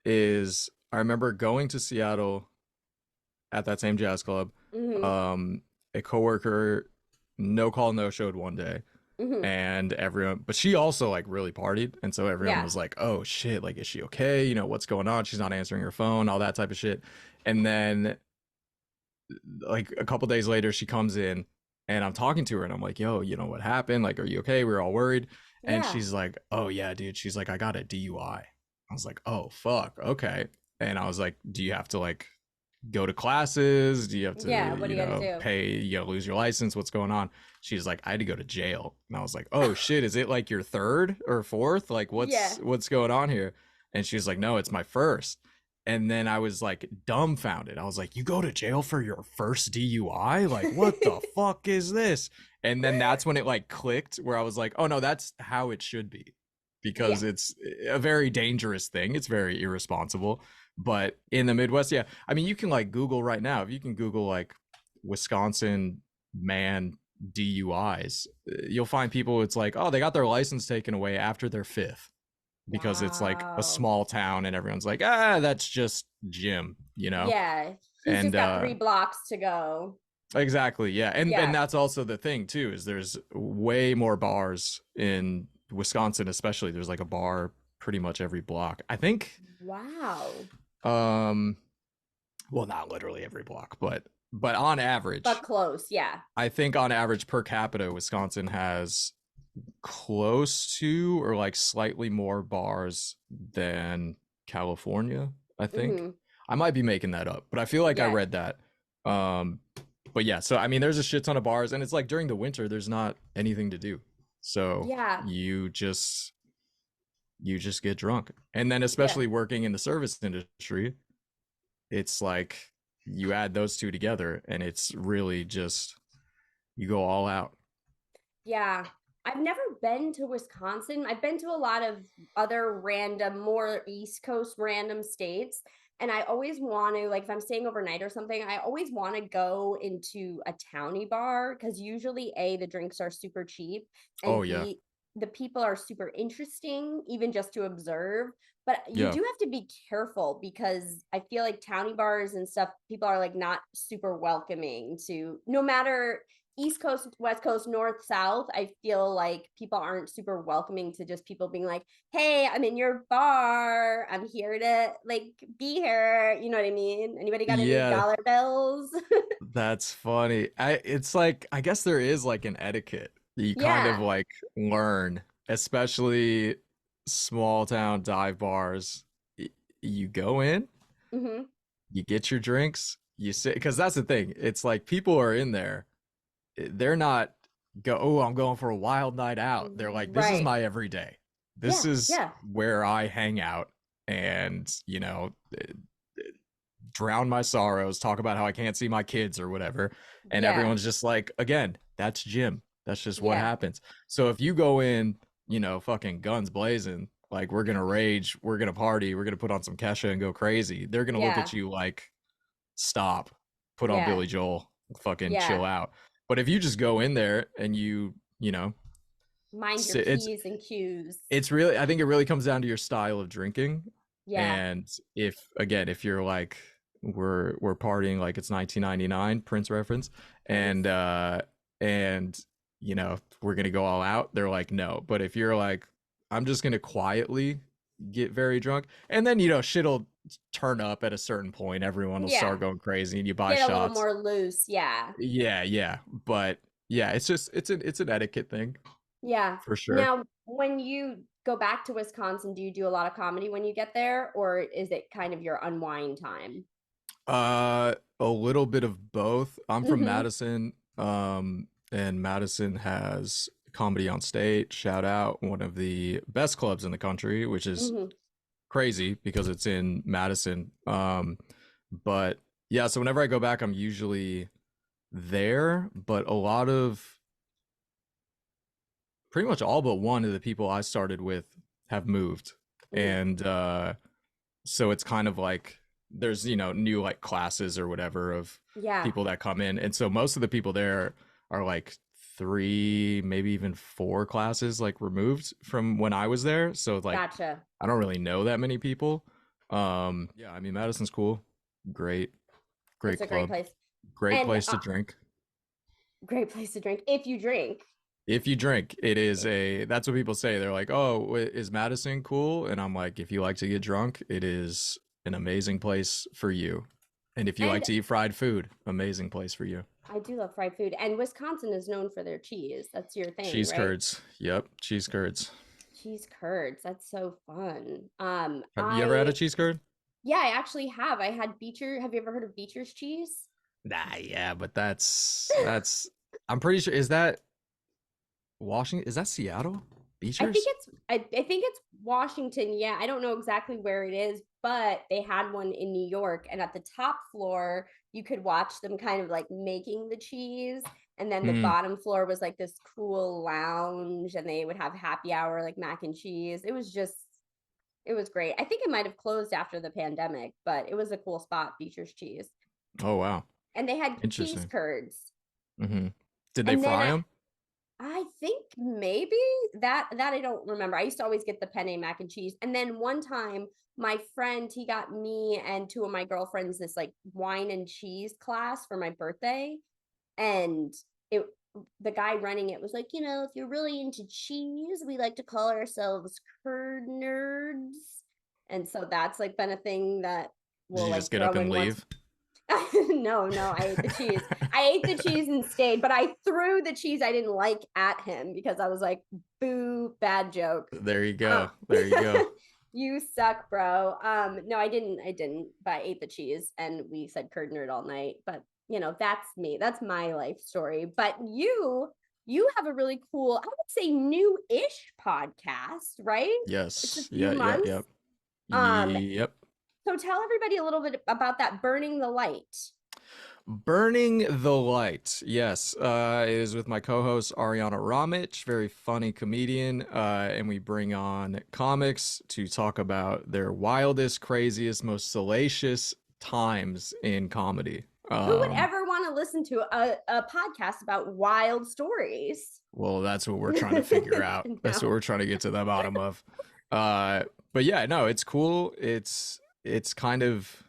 is I remember going to Seattle at that same jazz club. Mm-hmm. Um, a coworker no call no showed one day, Mm-hmm. and everyone, but she also like really partied, and so everyone Yeah. was like, "Oh shit, like is she okay? You know what's going on? She's not answering her phone, all that type of shit." And then like a couple days later, she comes in, and I'm talking to her, and I'm like, "Yo, you know what happened? Like, are you okay? We were all worried." And Yeah. she's like, "Oh yeah, dude." She's like, "I got a DUI." I was like, "Oh fuck, okay." And I was like, "Do you have to like go to classes? Do you have Yeah. to, What do you got to do? pay, lose your license? What's going on?" She's like, "I had to go to jail." And I was like, "Oh shit, is it like your third or fourth? Like Yeah. what's going on here?" And she's like, "No, it's my first." And then I was like dumbfounded. I was like, "You go to jail for your first DUI? Like what the fuck is this?" And then that's when it like clicked where I was like, "Oh no, that's how it should be." Yeah. Because it's a very dangerous thing. It's very irresponsible. But in the Midwest, yeah. I mean, you can like Google right now. If you can Google like Wisconsin man DUIs, you'll find people. It's like, oh, they got their license taken away after their fifth because it's like a Wow. small town, and everyone's like, ah, that's just Jim, you know. Yeah. He's just And got 3 blocks to go. exactly, yeah. And Yeah. that's also the thing too is there's way more bars in Wisconsin, especially. There's like a bar pretty much every block. I think. Wow. Um, well, not literally every block, but on But average, close. Yeah. I think on average per capita, Wisconsin has close to or like slightly more bars than California, I think. Mm-hmm. I might be making that up, but I feel like I Yeah. read that. Um, but yeah, so I mean, there's a shit ton of bars, and it's like during the winter, there's not anything to do, so Yeah. you just get drunk, and then Yeah. especially working in the service industry, it's like you add those two together and it's really just you go all out. Yeah. I've never been to Wisconsin. I've been to a lot of other random, more East Coast random states. And I always want to, like, if I'm staying overnight or something, I always want to go into a towny bar because usually, A, the drinks are super cheap, Oh and yeah. B, the people are super interesting, even just to observe. But you Yeah. do have to be careful because I feel like towny bars and stuff, people are like not super welcoming to no matter East Coast, West Coast, North, South, I feel like people aren't super welcoming to just people being like, "Hey, I'm in your bar. I'm here to like be here." You know what I mean? Anybody got any Yeah, dollar bills? that's funny. It's like I guess there is like an etiquette that you kind of Yeah. like learn, especially small town dive bars. You go in, Mm-hmm. you get your drinks, you sit, because that's the thing. It's like people are in there, they're not go, oh, I'm going for a wild night out. They're like, this is Right. my everyday. This Yeah. is Yeah. where I hang out and, drown my sorrows, talk about how I can't see my kids or whatever. And Yeah. everyone's just like, again, that's Jim. That's just what Yeah. happens. So if you go in, fucking guns blazing, like we're gonna rage, we're gonna party, we're gonna put on some Kesha and go crazy, they're gonna look Yeah. at you like, stop, put on Yeah. Billy Joel, fucking chill Yeah. out. But if you just go in there and Mind your sit, it's P's and Q's. it's really, I think it really comes down to your style of drinking. Yeah. And if you're like we're partying like it's 1999, Prince reference, and Nice. and we're gonna go all out, they're like no. But if you're like I'm just gonna quietly get very drunk, and then shit'll turn up at a certain point, everyone will Yeah. start going crazy and you buy Get a little shots. more loose. Yeah. Yeah, but yeah, it's an etiquette thing Yeah. for sure. Now, when you go back to Wisconsin, do you do a lot of comedy when you get there, or is it kind of your unwind time? A little bit of both. I'm from Mm-hmm. Madison, and Madison has Comedy on State, shout out, one of the best clubs in the country, which is Mm-hmm. crazy because it's in Madison. But yeah, so whenever I go back, I'm usually there, but a lot of pretty much all but one of the people I started with have moved. Mm. And so it's kind of like there's new like classes or whatever of Yeah. people that come in, and so most of the people there are like three, maybe even four classes like removed from when I was there, so like Gotcha. I don't really know that many people. Yeah, I mean Madison's cool, great It's great a great club, place. great And place to drink. great place to drink if you drink. If you drink, it is a that's what people say. They're like, oh, is Madison cool? And I'm like, if you like to get drunk, it is an amazing place for you. And if you like And to eat fried food, amazing place for you. I do love fried food. And Wisconsin is known for their cheese. That's your thing, Cheese right? curds. Yep, cheese curds. Cheese curds. That's so fun. Have you ever had a cheese curd? Yeah, I actually have. I had Beecher. Have you ever heard of Beecher's cheese? Nah, yeah, but that's I'm pretty sure, is that Washington? Is that Seattle? Beachers? I think it's Washington. Yeah, I don't know exactly where it is, but they had one in New York, and at the top floor you could watch them kind of like making the cheese, and then the Mm. bottom floor was like this cool lounge, and they would have happy hour like mac and cheese. It was great. I think it might have closed after the pandemic, but it was a cool spot, Beecher's cheese. Oh wow, And they had cheese interesting. curds. Hmm. Did they And then fry them? I think maybe that I don't remember. I used to always get the penne mac and cheese. And then one time my friend, he got me and two of my girlfriends this like wine and cheese class for my birthday. And it the guy running it was like, if you're really into cheese, we like to call ourselves curd nerds. And so that's like been a thing that Did we'll you just like get up throw and in once. leave? No, I ate the cheese. I ate the cheese and stayed, but I threw the cheese I didn't like at him because I was like, boo, bad joke. There you Um, go. There you go. you suck, bro. No, I didn't, but I ate the cheese and we said curd nerd all night. But that's me. That's my life story. But you have a really cool, I would say new-ish podcast, right? It's a Yes. few Yeah, yeah, months. yep. Um, Yep. so tell everybody a little bit about that burning the light. Burning the Light. Yes. It is with my co-host Ariana Ramich, very funny comedian. And we bring on comics to talk about their wildest, craziest, most salacious times in comedy. Who would ever want to listen to a podcast about wild stories? Well, that's what we're trying to figure out. That's what No. we're trying to get to the bottom of. Uh, but yeah, no, it's cool. It's kind of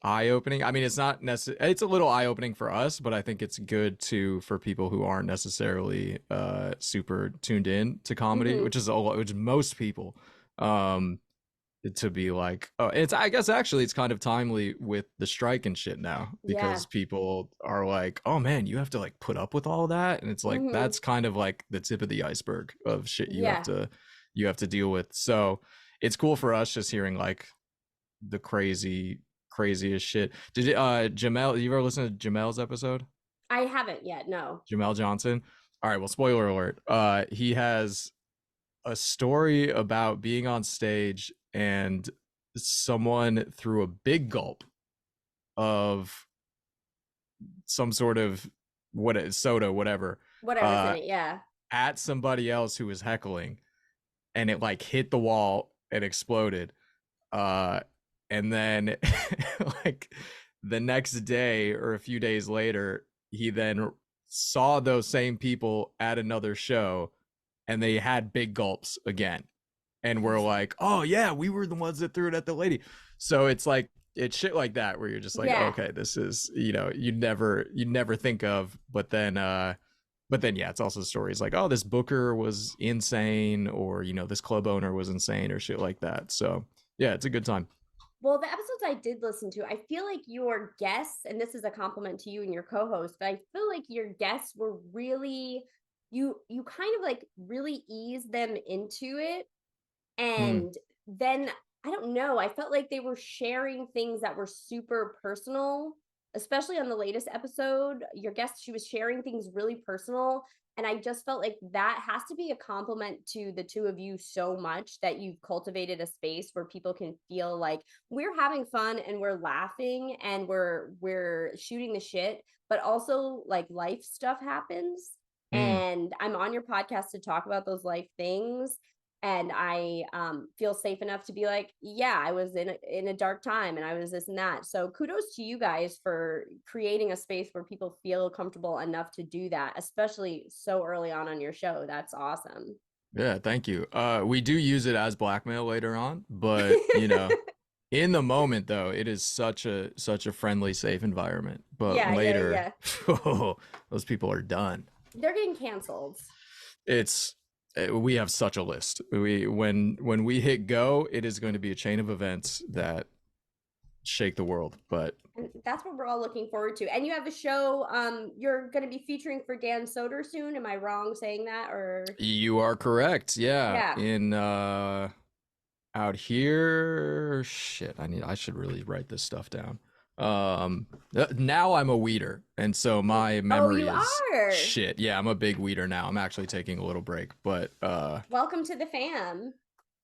eye-opening. I mean, it's not necessarily, it's a little eye-opening for us, but I think it's good too for people who aren't necessarily super tuned in to comedy, Mm-hmm. which is which most people. Um, to be like, oh, it's, I guess actually it's kind of timely with the strike and shit now, Yeah. because people are like, oh man, you have to like put up with all that, and it's like Mm-hmm. that's kind of like the tip of the iceberg of shit Yeah. you have to deal with. So it's cool for us just hearing like the craziest shit. Did Jamel, you ever listen to Jamel's episode? I haven't yet. No. Jamel Johnson. All right, well, spoiler alert. He has a story about being on stage and someone threw a big gulp of some sort of soda, whatever, Whatever's in uh, it. Yeah. at somebody else who was heckling, and it like hit the wall and exploded. Uh, and then like the next day or a few days later, he then saw those same people at another show, and they had big gulps again. and we're like, oh yeah, we were the ones that threw it at the lady. So it's like it's shit like that where you're just like, Yeah. okay, this is, you never think of, but then yeah, it's also stories like, oh, this booker was insane, or this club owner was insane, or shit like that. So yeah, it's a good time. Well, the episodes I did listen to, I feel like your guests, and this is a compliment to you and your co-host, but I feel like your guests were really, you kind of like really eased them into it. Mm, And then I don't know, I felt like they were sharing things that were super personal, especially on the latest episode. Your guest, she was sharing things really personal. And I just felt like that has to be a compliment to the two of you so much, that you've cultivated a space where people can feel like we're having fun and we're laughing and we're shooting the shit, but also like life stuff happens. mm. And I'm on your podcast to talk about those life things, and I feel safe enough to be like, yeah, I was in a dark time and I was this and that. So kudos to you guys for creating a space where people feel comfortable enough to do that, especially so early on your show. That's awesome. Yeah, thank you. We do use it as blackmail later on, but in the moment though, it is such a friendly, safe environment. But later, Yeah. oh, those people are done. They're getting canceled. It's we have such a list. When we hit go, it is going to be a chain of events that shake the world. But And that's what we're all looking forward to. And you have a show you're going to be featuring for Dan Soder soon. Am I wrong saying that? Or you are correct. Yeah, yeah. in out here, shit. I should really write this stuff down. Now I'm a weeder, and so my Oh, memory you is are. shit. Yeah, I'm a big weeder now. I'm actually taking a little break, but Welcome to the fam.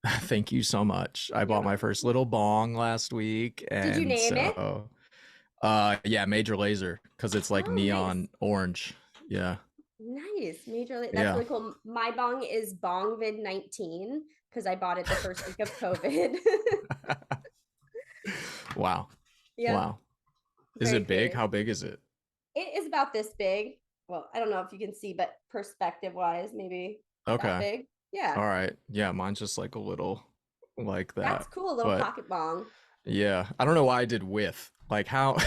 thank you so much. I bought my first little bong last week, Did you and name it? so yeah, Major Laser, because it's like Oh, nice. neon orange. Yeah. Nice. That's Yeah. really cool. My bong is bongvid-19 because I bought it the first week of COVID. Wow. Yeah, Wow. Is very it big? curious. How big is it? It is about this big. Well, I don't know if you can see, but perspective wise, maybe that Okay. big. Yeah. All right. Yeah, mine's just like a little like That's that. cool. A little But pocket bong. yeah, I don't know why I did width. Like how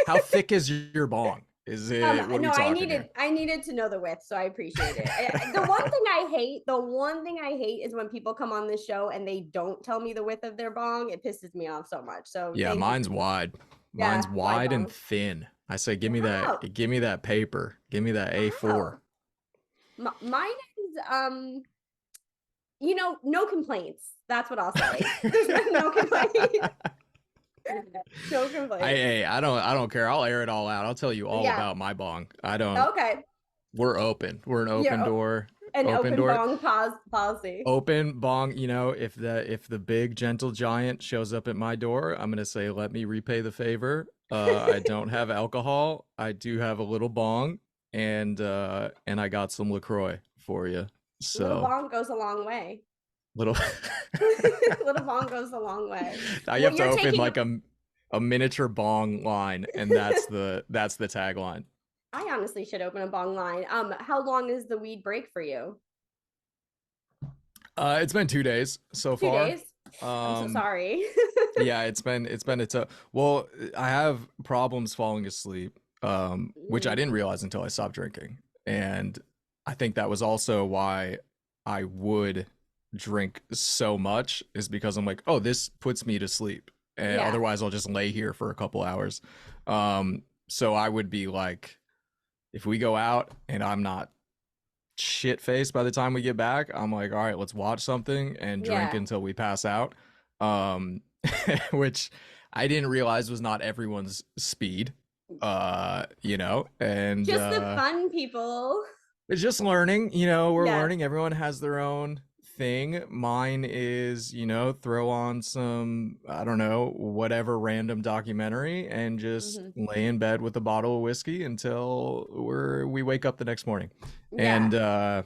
how thick is your bong? Is it, what are we No, talking here? I needed to know the width, so I appreciate it. The one thing I hate is when people come on this show and they don't tell me the width of their bong. It pisses me off so much. So Yeah, thank you. mine's wide. Yeah, Mine's wide wide and bong. thin. I say Wow. give me that paper. Give me that A4. Wow. Mine is no complaints. That's what I'll say. There's no complaints. No complaints. I don't care. I'll air it all out. I'll tell you all Yeah. about my bong. I don't Okay. We're open. We're an Yeah. open door. An Open open door. bong policy. Open bong, if the big gentle giant shows up at my door, I'm gonna say, let me repay the favor. I don't have alcohol. I do have a little bong, and I got some LaCroix for you. Little So bong goes a long way. little Little bong goes a long way. now you Well, have to you're open taking like a miniature bong line, and that's the tagline. I honestly should open a bong line. How long is the weed break for you? It's been 2 days so 2 days? far. I'm so sorry. Yeah, it's been a tough. Well, I have problems falling asleep, which I Mm, didn't realize until I stopped drinking, and I think that was also why I would drink so much, is because I'm like, oh, this puts me to sleep, and yeah. otherwise I'll just lay here for a couple hours. So I would be like, if we go out and I'm not shit faced by the time we get back, I'm like, all right, let's watch something and drink Yeah. until we pass out. Um, which I didn't realize was not everyone's speed. And Just the fun people. it's just learning, we're Yeah. learning. Everyone has their own thing. Mine is, throw on some, I don't know, whatever random documentary and just Mhm. lay in bed with a bottle of whiskey until we wake up the next morning. Yeah. And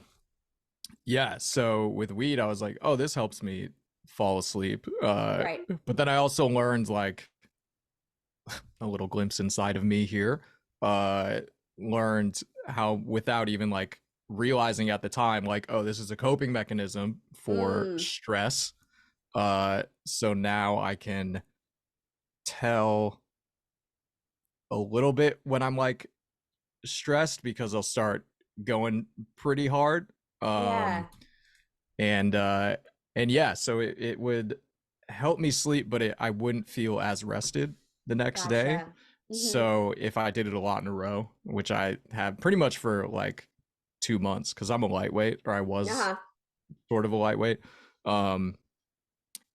yeah, so with weed, I was like, oh, this helps me fall asleep. Right. But then I also learned like a little glimpse inside of me here. Learned how, without even like realizing at the time, like, oh, this is a coping mechanism for Mm. stress. So now I can tell a little bit when I'm like stressed because I'll start going pretty hard. Um, Yeah. and and yeah, so it would help me sleep, but I wouldn't feel as rested the next day. Gotcha. Mm-hmm. So if I did it a lot in a row, which I have pretty much for like 2 months, because I'm a lightweight, or I was Uh-huh. sort of a lightweight. Um,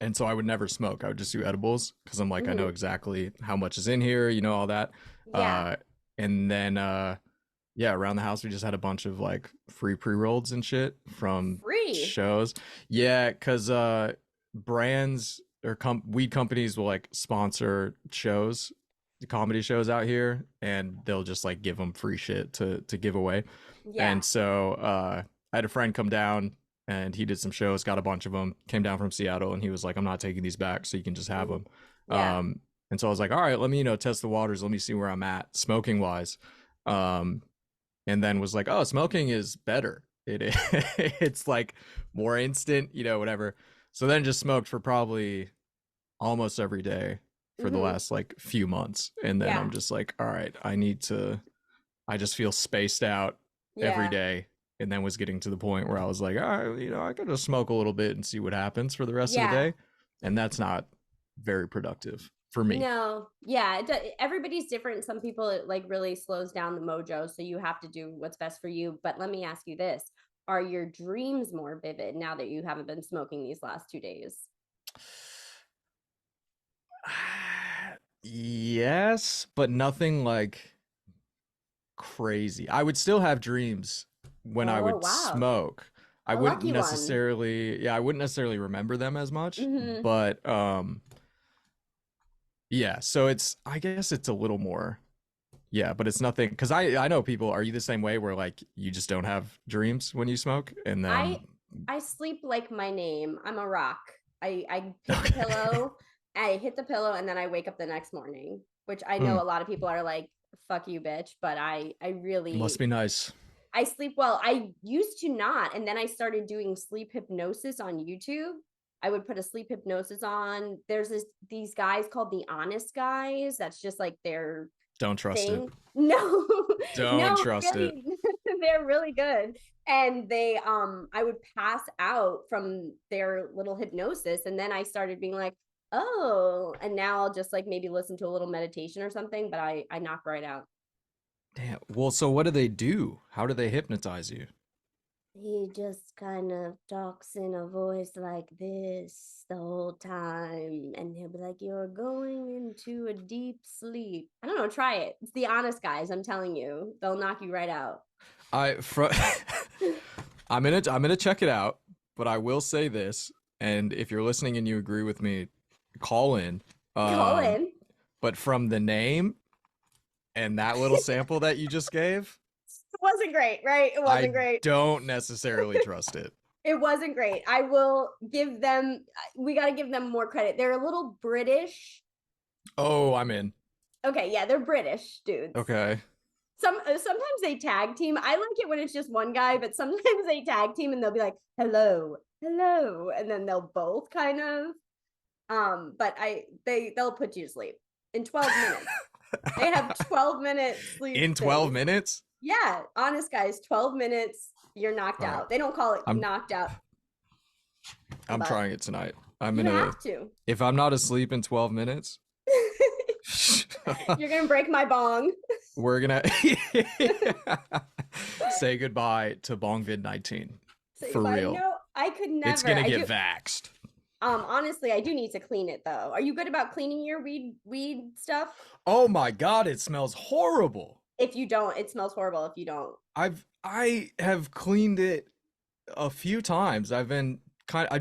and so I would never smoke. I would just do edibles because I'm like, I know Mm-hmm. exactly how much is in here, all that. Yeah. Uh, and then yeah, around the house we just had a bunch of like free pre-rolls and shit from Free. shows. Yeah, because brands or weed companies will like sponsor shows, comedy shows out here, and they'll just like give them free shit to give away. Yeah. And so I had a friend come down and he did some shows, got a bunch of them, came down from Seattle, and he was like, I'm not taking these back, so you can just have Mm. them. Yeah. And so I was like, all right, let me, test the waters. Let me see where I'm at smoking wise. Um, and then was like, oh, smoking is better. It's like more instant, whatever. So then just smoked for probably almost every day for the Mm-hmm. last like few months. And then I'm Yeah. just like, all right, I just feel spaced out every Yeah. day. And then was getting to the point where I was like, all right, I could just smoke a little bit and see what happens for the rest of the Yeah. day. And that's not very productive for me. No, yeah, everybody's different. Some people it like really slows down the mojo, so you have to do what's best for you. But let me ask you this: are your dreams more vivid now that you haven't been smoking these last 2 days? Yes, but nothing like crazy. I would still have dreams when I Oh, would wow. smoke. I A wouldn't lucky one. necessarily, yeah, I wouldn't necessarily remember them as much, Hmm. but yeah, so I guess it's a little more, yeah, but it's nothing because I know people, are you the same way where like you just don't have dreams when you smoke and then I I sleep like my name. I'm a rock. I hit the okay. pillow, I hit the pillow, and then I wake up the next morning, which I Hmm, know a lot of people are like, fuck you, bitch. But I must really be nice. I sleep well. I used to not, and then I started doing sleep hypnosis on YouTube. I would put a sleep hypnosis on. There's these guys called the Honest Guys. That's just like their Don't trust it. thing. No, Don't no, trust it. really, they're really good. And I would pass out from their little hypnosis, and then I started being like, oh, and now I'll just like maybe listen to a little meditation or something, but I knock right out. Damn. Well, so what do they do? How do they hypnotize you? He just kind of talks in a voice like this the whole time, and he'll be like, you're going into a deep sleep. I don't know, try it. It's the Honest Guys. I'm telling you, they'll knock you right out. I fr- I'm gonna check it out, but I will say this, and if you're listening and you agree with me, call in. Call Um, in. but from the name and that little sample that you just gave, It wasn't great, right? It I wasn't great. don't necessarily trust it. It wasn't great. I will give them, we got to give them more credit. They're a little British. Oh, I'm in. Okay, yeah, they're British dudes. Okay. Sometimes they tag team. I like it when it's just one guy, but sometimes they tag team and they'll be like, hello, hello, and then they'll both kind of but they'll put you to sleep in 12 minutes. They have 12-minute sleep In 12 things. minutes? Yeah, Honest Guys, 12 minutes, you're knocked All right. out. They don't call it I'm knocked out, I'm but trying it tonight. I'm you gonna have to. if I'm not asleep in 12 minutes, You're gonna break my bong. we're gonna say goodbye to Bongvid 19. Say For goodbye. real. No, I could It's never. gonna I get do. vaxxed. Honestly, I do need to clean it though. Are you good about cleaning your weed stuff? Oh my god, it smells horrible. If you don't, it smells horrible if you don't. I have cleaned it a few times. I've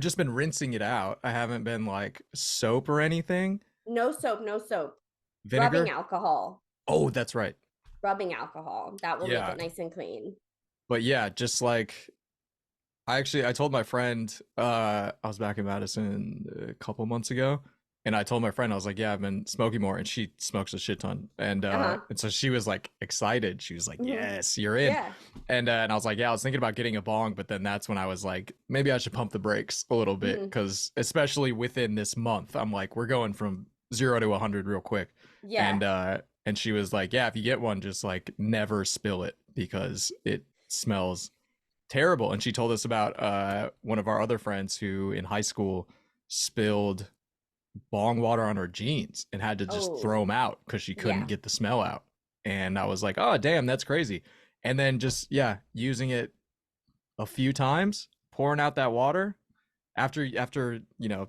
just been rinsing it out. I haven't been like soap or anything. No soap, no soap. Rubbing Vinegar? alcohol. Oh, that's right. Rubbing alcohol. That will make Yeah. it nice and clean. But yeah, just like I told my friend I was back in Madison a couple months ago And I told my friend, I was like, yeah, I've been smoking more, and she smokes a shit ton. Uh-huh. And so she was like excited. She was like, Hmm. yes, you're in. Yeah. And I was like, yeah, I was thinking about getting a bong, but then that's when I was like, maybe I should pump the brakes a little bit, Hmm. because especially within this month, I'm like, we're going from 0 to 100 real quick. Yeah. And she was like, yeah, if you get one, just like never spill it because it smells terrible. And she told us about one of our other friends who in high school spilled bong water on her jeans and had to just Oh, throw them out because she couldn't yeah. get the smell out. And I was like, oh, damn, that's crazy. And then just, yeah, using it a few times, pouring out that water after,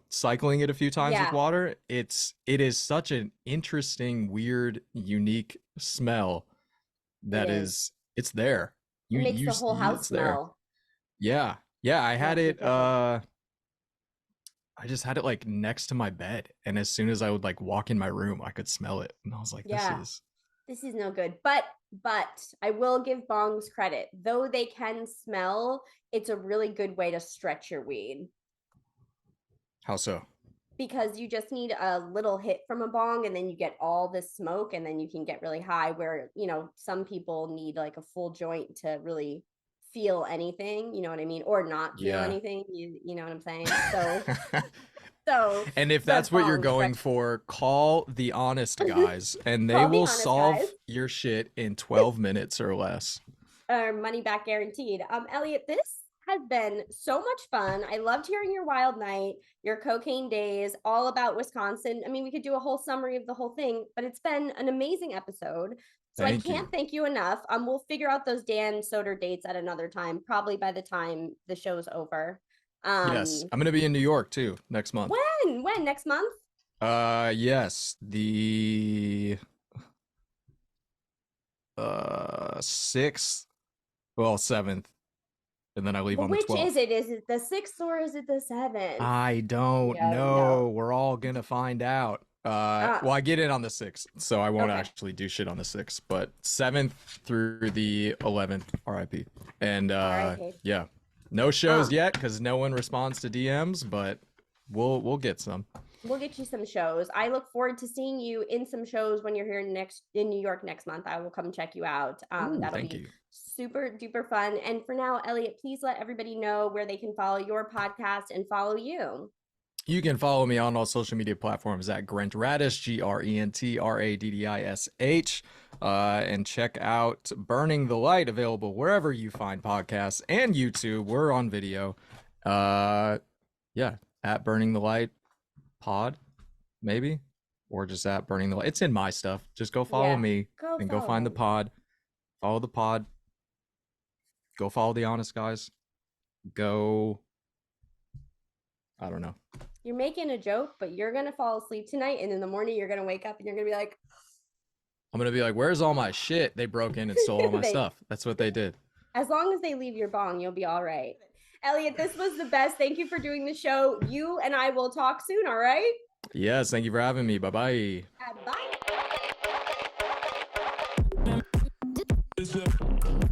cycling it a few times with Yeah. water, it is such an interesting, weird, unique smell It that is. is it's there. It makes the whole house It's there. smell. Yeah. Yeah, I Yeah, had for it sure. I just had it like next to my bed, and as soon as I would like walk in my room, I could smell it, and I was like, "This Yeah. is This is no good. But I will give bongs credit. Though they can smell, it's a really good way to stretch your weed how so." because you just need a little hit from a bong and then you get all this smoke and then you can get really high where, some people need like a full joint to really feel anything, you know what I mean? Or not feel Yeah. anything, you know what I'm saying? So And if the that's what you're bong going stretch. for, call the honest guys, and they Call the will honest guys. solve your shit in 12 minutes or less. Money back guaranteed. Elliott, this has been so much fun. I loved hearing your wild night, your cocaine days, all about Wisconsin. I mean, we could do a whole summary of the whole thing, but it's been an amazing episode. So I Thank can't you. thank you enough. We'll figure out those Dan Soder dates at another time, probably by the time the show's over. Yes, Um, I'm gonna be in New York too next month. when next month? Yes, the 6th, well, 7th, and then I leave But on the which is 12th. it? Is it the 6th or is it the 7th? I don't Yeah, no. know. We're all gonna find out. Uh, Well, I get in on the 6th, so I won't okay. actually do shit on the 6th, but 7th through the 11th, RIP. And All right. Okay. yeah, no shows Um, yet because no one responds to DMs, but we'll get some. we'll get you some shows. I look forward to seeing you in some shows when you're here next in New York next month. I will come check you out. Ooh, That'll thank be you. super duper fun. And for now, Elliott, please let everybody know where they can follow your podcast and follow you. You can follow me on all social media platforms at Grent Radish, GrentRaddish, and check out Burning the Light, available wherever you find podcasts and YouTube. We're on video. Yeah, at Burning the Light Pod, maybe, or just at Burning the Light. It's in my stuff. Just go follow Yeah, me go and go follow find the him. pod. Follow the pod. Go follow the honest guys. Go. I don't know. You're making a joke, but you're gonna fall asleep tonight, and in the morning you're gonna wake up and you're gonna be like, I'm gonna be like, where's all my shit? They broke in and stole all my they. stuff. That's what they did. As long as they leave your bong, you'll be all right. Elliott, this was the best. Thank you for doing the show. You and I will talk soon. All right. Yes, thank you for having me. Bye bye. Bye. Listen.